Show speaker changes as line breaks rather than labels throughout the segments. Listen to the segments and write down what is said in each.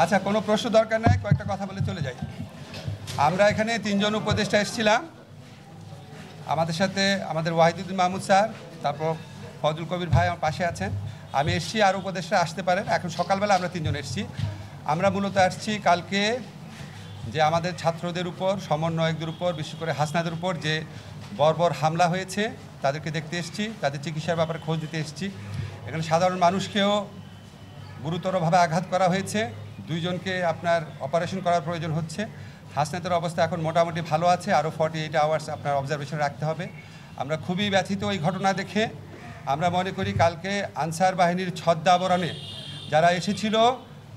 আচ্ছা, কোনো প্রশ্ন দরকার নাই, কয়েকটা কথা বলে চলে যাই। আমরা এখানে 3 জন উপদেষ্টা এসেছিলাম, আমাদের সাথে আমাদের ওয়াহিদুদ্দিন মাহমুদ স্যার, তারপর ফজল কবির ভাই আমার পাশে আছেন, আমি এসেছি, আর উপদেষ্টা আসতে পারেন। এখন সকালবেলা আমরা 3 জন এসেছি। আমরা মূলত আসছি কালকে যে আমাদের ছাত্রদের উপর, সমন্বয়কদের উপর, বিশেষ করে হাসনাদের উপর যে বর্বর হামলা হয়েছে তাদেরকে দেখতে এসেছি, তাদের চিকিৎসার ব্যাপারে খোঁজ দিতে এসেছি। এখানে সাধারণ মানুষকেও গুরুতরভাবে আঘাত করা হয়েছে, 2 জনকে আপনার অপারেশন করার প্রয়োজন হচ্ছে। হাসনাতের অবস্থা এখন মোটামুটি ভালো আছে, আরও 48 আওয়ার্স আপনার অবজারভেশন রাখতে হবে। আমরা খুবই ব্যথিত এই ঘটনা দেখে। আমরা মনে করি কালকে আনসার বাহিনীর ছদ্মাবরণে যারা এসেছিল,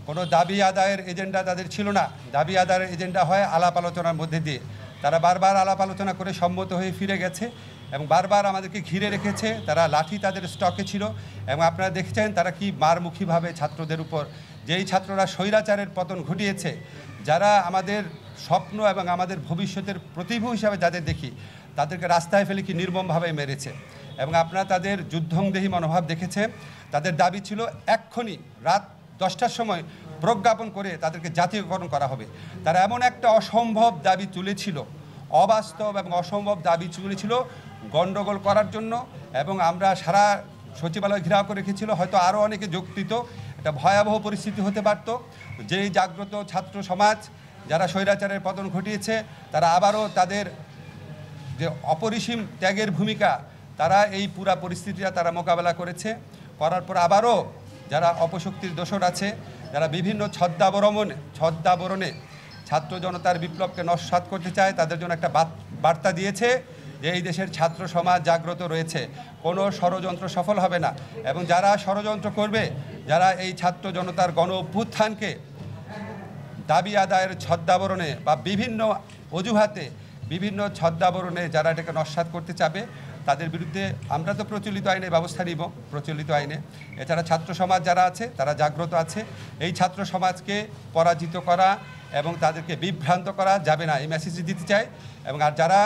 কোনো দাবি আদায়ের এজেন্ডা তাদের ছিল না। দাবি আদায়ের এজেন্ডা হয় আলাপ আলোচনার মধ্যে দিয়ে। তারা বারবার আলাপ আলোচনা করে সম্মত হয়ে ফিরে গেছে এবং বারবার আমাদেরকে ঘিরে রেখেছে। তারা লাঠি তাদের স্টকে ছিল এবং আপনারা দেখেছেন তারা কি মারমুখীভাবে ছাত্রদের উপর, যেই ছাত্ররা স্বৈরাচারের পতন ঘটিয়েছে, যারা আমাদের স্বপ্ন এবং আমাদের ভবিষ্যতের প্রতিভূ হিসাবে যাদের দেখি, তাদেরকে রাস্তায় ফেলে কি নির্মমভাবে মেরেছে। এবং আপনারা তাদের যুদ্ধংদেহী মনোভাব দেখেছে। তাদের দাবি ছিল এক্ষুনি রাত 10টার সময় প্রজ্ঞাপন করে তাদেরকে জাতীয়করণ করা হবে। তারা এমন একটা অসম্ভব দাবি তুলেছিল, অবাস্তব এবং অসম্ভব দাবি তুলেছিল গণ্ডগোল করার জন্য। এবং আমরা সারা সচিবালয় ঘেরাও করে রেখেছিল, হয়তো আরও অনেকে যোগ দিত, এটা ভয়াবহ পরিস্থিতি হতে পারত। যেই জাগ্রত ছাত্র সমাজ যারা স্বৈরাচারের পতন ঘটিয়েছে, তারা আবারও তাদের যে অপরিসীম ত্যাগের ভূমিকা, তারা এই পুরা পরিস্থিতিটা তারা মোকাবেলা করার পর আবারও যারা অপশক্তির দোসর আছে, যারা বিভিন্ন ছদ্মাবরণে ছাত্র জনতার বিপ্লবকে নস্যাৎ করতে চায়, তাদের জন্য একটা বার্তা দিয়েছে যে এই দেশের ছাত্র সমাজ জাগ্রত রয়েছে, কোনো ষড়যন্ত্র সফল হবে না। এবং যারা ষড়যন্ত্র করবে, যারা এই ছাত্র জনতার গণ অভ্যুত্থানকে দাবি আদায়ের ছদ্মাবরণে বা বিভিন্ন অজুহাতে, বিভিন্ন ছদ্মাবরণে যারা এটাকে নস্যাৎ করতে চাবে, তাদের বিরুদ্ধে আমরা তো প্রচলিত আইনে ব্যবস্থা নিব, প্রচলিত আইনে। এছাড়া ছাত্র সমাজ যারা আছে তারা জাগ্রত আছে। এই ছাত্র সমাজকে পরাজিত করা এবং তাদেরকে বিভ্রান্ত করা যাবে না, এই মেসেজটি দিতে চাই। এবং আর যারা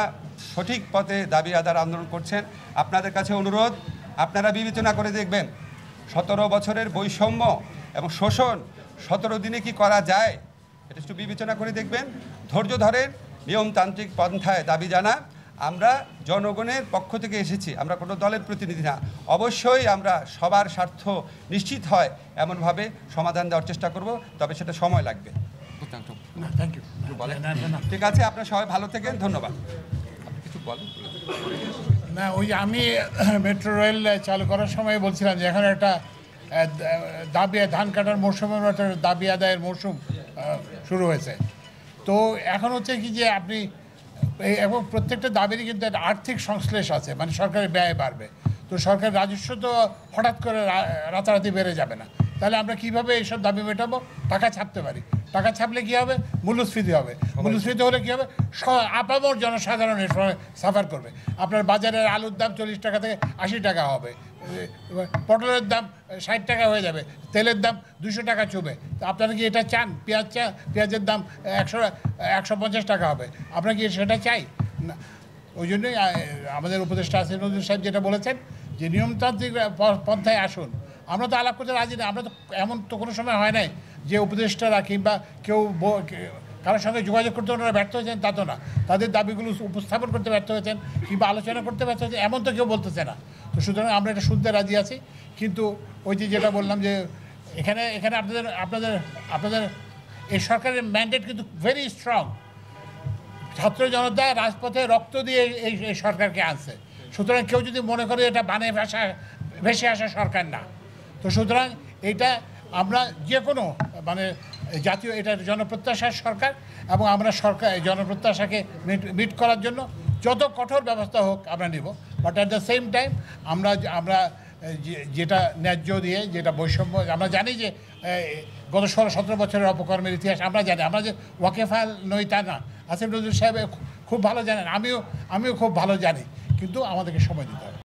সঠিক পথে দাবি আদায়ের আন্দোলন করছেন, আপনাদের কাছে অনুরোধ, আপনারা বিবেচনা করে দেখবেন 17 বছরের বৈষম্য এবং শোষণ 17 দিনে কি করা যায়, এটা একটু বিবেচনা করে দেখবেন। ধৈর্য ধরেন, নিয়মতান্ত্রিক পন্থায় দাবি জানা। আমরা জনগণের পক্ষ থেকে এসেছি, আমরা কোনো দলের প্রতিনিধি না। অবশ্যই আমরা সবার স্বার্থ নিশ্চিত হয় এমনভাবে সমাধান দেওয়ার চেষ্টা করব, তবে সেটা সময় লাগবে।
Thank you.
ঠিক আছে, আপনারা সবাই ভালো থাকেন, ধন্যবাদ। কিছু বলেন
না, ওই আমি মেট্রো রেল চালু করার সময় বলছিলাম যে এখন একটা দাবি, ধান কাটার মৌসুমের একটা দাবি আদায়ের মৌসুম শুরু হয়েছে। তো এখন হচ্ছে কি যে আপনি এবং প্রত্যেকটা দাবিরই কিন্তু একটা আর্থিক সংশ্লেষ আছে, মানে সরকারের ব্যয় বাড়বে। তো সরকারের রাজস্ব তো হঠাৎ করে রাতারাতি বেড়ে যাবে না। তাহলে আমরা কীভাবে এইসব দাবি মেটাবো? টাকা ছাপতে পারি। টাকা ছাপলে কী হবে? মূল্যস্ফীতি হবে। মূল্যস্ফীতি হলে কী হবে? আপামর জনসাধারণ এর সময় সাফার করবে। আপনার বাজারের আলুর দাম 40 টাকা থেকে 80 টাকা হবে, পটলের দাম 60 টাকা হয়ে যাবে, তেলের দাম 200 টাকা ছুবে। তো আপনারা কি এটা চান? পেঁয়াজের দাম 150 টাকা হবে, আপনারা কি সেটা চাই না? ওই জন্যই আমাদের উপদেষ্টা আসিফ নজরুল সাহেব যেটা বলেছেন যে নিয়মতান্ত্রিক পন্থায় আসুন। আমরা তো আলাপ করতে রাজি না। আমরা তো এমন তো কোনো সময় হয় নাই যে উপদেষ্টারা কিংবা কেউ কারোর সঙ্গে যোগাযোগ করতে ওনারা ব্যর্থ হয়েছেন, তা তো না। তাদের দাবিগুলো উপস্থাপন করতে ব্যর্থ হয়েছেন কিংবা আলোচনা করতে ব্যর্থ হয়েছেন, এমন তো কেউ বলতেছে না। তো সুতরাং আমরা এটা শুনতে রাজি আছি। কিন্তু ওই যেটা বললাম যে এখানে আপনাদের এই সরকারের ম্যান্ডেট কিন্তু ভেরি স্ট্রং। ছাত্র জনতা রাজপথে রক্ত দিয়ে এই সরকারকে আনছে। সুতরাং কেউ যদি মনে করে এটা বানে ভেসে আসা সরকার না, তো সুতরাং এটা আমরা যে কোনো মানে জাতীয়, এটা জনপ্রত্যাশার সরকার এবং আমরা সরকার জনপ্রত্যাশাকে মিট করার জন্য যত কঠোর ব্যবস্থা হোক আমরা নেব। But at the same time আমরা যেটা ন্যায্য দিয়ে, যেটা বৈষম্য, আমরা জানি যে গত 16-17 বছরের অপকর্মের ইতিহাস আমরা জানি। আমরা যে ওয়াকেফাল নই তা না, আসিফ নজরুল সাহেব খুব ভালো জানেন, আমিও খুব ভালো জানি, কিন্তু আমাদেরকে সময় দিতে হবে।